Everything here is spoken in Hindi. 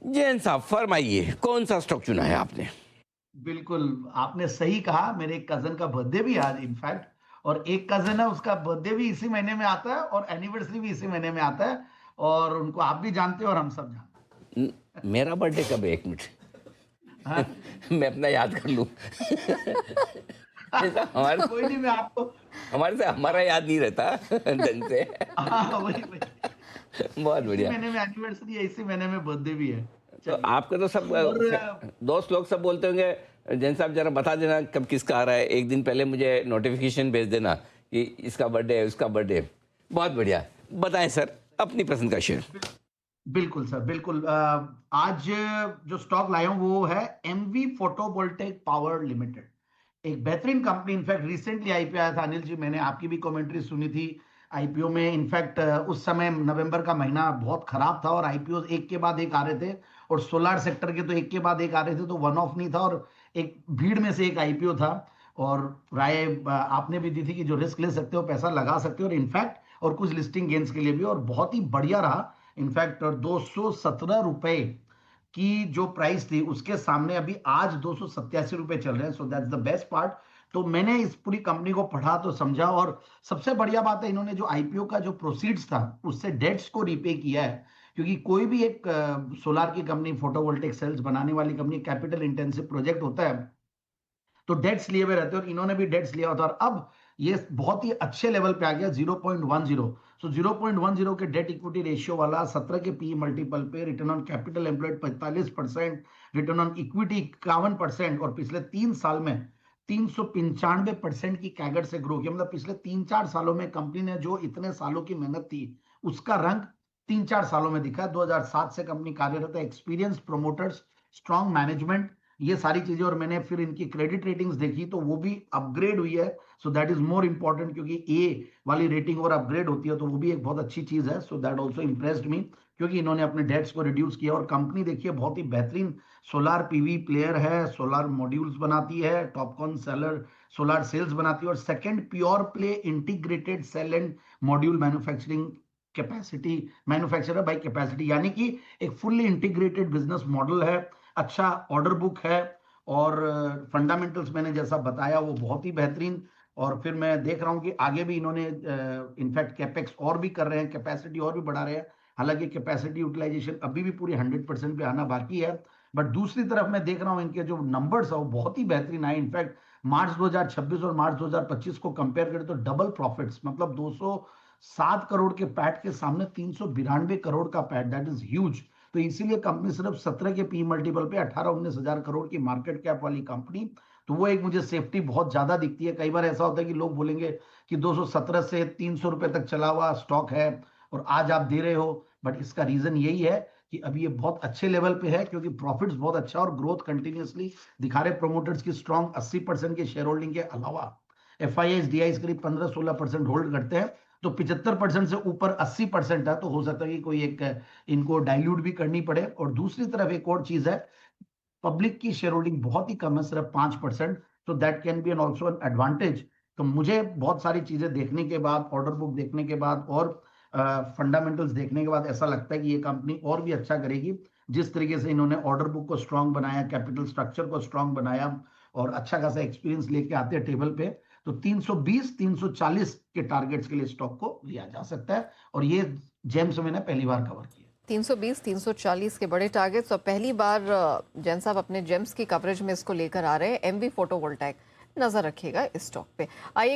जैन साहब फरमाइए, कौन सा स्टॉक चुना है आपने? बिल्कुल, आपने सही कहा। मेरे एक कज़न का बर्थडे भी है आज इनफैक्ट, और एक कज़न है उसका बर्थडे भी इसी महीने में आता है और एनिवर्सरी भी इसी महीने में आता है, और उनको आप भी जानते हो और हम सब जानते न- मेरा बर्थडे कब है? 1 मिनट। हैं। हाँ? मैं अपना याद कर लूं। ऐसा हमारे कोई नहीं, मैं आपको हमारे से हमारा याद नहीं रहता ढंग से। हाँ, वही, वही। बहुत इसी बढ़िया। महीने में एनिवर्सरी है, इसी महीने में बर्थडे भी है। तो चलिए। आपका तो सब और दोस्त लोग सब बोलते होंगे, जैन साहब जरा बता देना कब किसका आ रहा है, एक दिन पहले मुझे नोटिफिकेशन भेज देना कि इसका बर्थडे है, उसका बर्थडे है। बहुत बढ़िया। बताएं सर, अपनी पसंद का शेयर। बिल्कुल सर, बिल्कुल। आज जो स्टॉक लाया हूं वो है एमवी फोटोवोल्टेक पावर लिमिटेड। एक बेहतरीन कंपनी, इनफैक्ट रिसेंटली आईपीओ आया था। अनिल जी, मैंने आपकी भी कमेंट्री सुनी थी आईपीओ में। इनफैक्ट उस समय नवंबर का महीना बहुत खराब था और आईपीओ एक के बाद एक आ रहे थे, और सोलार सेक्टर के तो एक के बाद एक आ रहे थे, तो वन ऑफ नहीं था, और एक भीड़ में से एक आईपीओ था। और राय आपने भी दी थी कि जो रिस्क ले सकते हो, पैसा लगा सकते हो, और इनफैक्ट और कुछ लिस्टिंग गेन्स के लिए भी, और बहुत ही बढ़िया रहा। इनफैक्ट 217 रुपए की जो प्राइस थी उसके सामने अभी आज 287 रुपए चल रहे हैं। So that's the best part. तो मैंने इस पूरी कंपनी को पढ़ा तो समझा, और सबसे बढ़िया बात है, इन्होंने जो आईपीओ का जो प्रोसीड्स था उससे डेट्स को रिपे किया है। क्योंकि कोई भी एक सोलार की कंपनी, फोटोवोल्टेक सेल्स बनाने वाली कंपनी, कैपिटल इंटेंसिव प्रोजेक्ट होता है, तो डेट्स लिए हुए रहते हैं, और इन्होंने भी डेट्स लिया होता है। और अब ये बहुत ही अच्छे लेवल पे आ गया, 0.10। सो 0.10 के डेट इक्विटी रेशियो वाला, 17 के पी मल्टीपल पे, return on capital employed 45%, return on equity 51%, और पिछले 3 साल में 395% की कैगड़ से ग्रो किया। मतलब पिछले 3-4 सालों में कंपनी ने जो इतने सालों की मेहनत थी उसका रंग 3-4 सालों में दिखा है। 2007 से कंपनी कार्यरत है। एक्सपीरियंस प्रोमोटर्स, स्ट्रॉन्ग मैनेजमेंट, ये सारी चीजें। और मैंने फिर इनकी क्रेडिट रेटिंग्स देखी तो वो भी अपग्रेड हुई है। So that is more important, क्योंकि ए वाली रेटिंग और अपग्रेड होती है तो वो भी एक बहुत अच्छी चीज है। सो दैट ऑल्सो इंप्रेस्ड मी, क्योंकि इन्होंने अपने डेट्स को रिड्यूस किया। और कंपनी देखिए बहुत ही बेहतरीन सोलार पीवी प्लेयर है, सोलार मॉड्यूल्स बनाती है, टॉपकॉन सेलर सोलार सेल्स बनाती है, और second pure play integrated cell and module manufacturing capacity, manufacturer by capacity, यानी कि एक फुल्ली इंटीग्रेटेड बिजनेस मॉडल है। अच्छा ऑर्डर बुक है, और फंडामेंटल्स मैंने जैसा बताया वो बहुत ही बेहतरीन। और फिर मैं देख रहा हूं कि आगे भी इन्होंने इनफैक्ट कैपेक्स और भी कर रहे हैं, कैपेसिटी और भी बढ़ा रहे हैं। हालांकि कैपेसिटी यूटिलाइजेशन अभी भी पूरी 100% पे आना बाकी है। बट दूसरी तरफ मैं देख रहा हूं इनके जो नंबर्स है वो बहुत ही बेहतरीन आए। इनफैक्ट मार्च 2026 और मार्च 2025 को कंपेयर करें तो डबल प्रॉफिट्स, मतलब 207 करोड़ के पैट के सामने 392 करोड़ का पैट, दैट इज ह्यूज। तो इसीलिए कंपनी सिर्फ 17 के पी मल्टीपल पे 18-19 हजार करोड़ की मार्केट कैप वाली कंपनी, तो वो एक मुझे सेफ्टी बहुत ज्यादा दिखती है। कई बार ऐसा होता है कि लोग बोलेंगे कि 217 से 300 रुपए तक चला हुआ स्टॉक है और आज आप दे रहे हो, बट इसका रीजन यही है कि अभी ये बहुत अच्छे लेवल पे है, क्योंकि प्रॉफिट्स बहुत अच्छा और ग्रोथ कंटिन्यूअसली दिखा रहे। प्रोमोटर्स की स्ट्रॉन्ग 80% के शेयर होल्डिंग के अलावा F I S D I करीब 15-16% होल्ड करते हैं। तो 75% से ऊपर 80% है, तो हो सकता है कि कोई एक इनको डाइल्यूट भी करनी पड़े। और दूसरी तरफ एक और चीज है, पब्लिक की शेयर होल्डिंग बहुत ही कम है, सिर्फ 5%। तो that can be an also an advantage. तो मुझे बहुत सारी चीजें देखने के बाद, ऑर्डर बुक देखने के बाद, और फंडामेंटल्स देखने के बाद ऐसा लगता है कि ये कंपनी और भी अच्छा करेगी। जिस तरीके से इन्होंने ऑर्डर बुक को स्ट्रांग बनाया, कैपिटल स्ट्रक्चर को स्ट्रांग बनाया, और अच्छा खासा एक्सपीरियंस लेके आते हैं टेबल पे, तो 320-340 के टारगेट्स के लिए स्टॉक को लिया जा सकता है। और ये जेम्स मैंने पहली बार कवर किया। 320 340 के बड़े टारगेट्स, और पहली बार जैन साहब अपने जेम्स की कवरेज में इसको लेकर आ रहे हैं। एमवी फोटोवोल्टाइक, नजर रखिएगा इस स्टॉक पे। आइए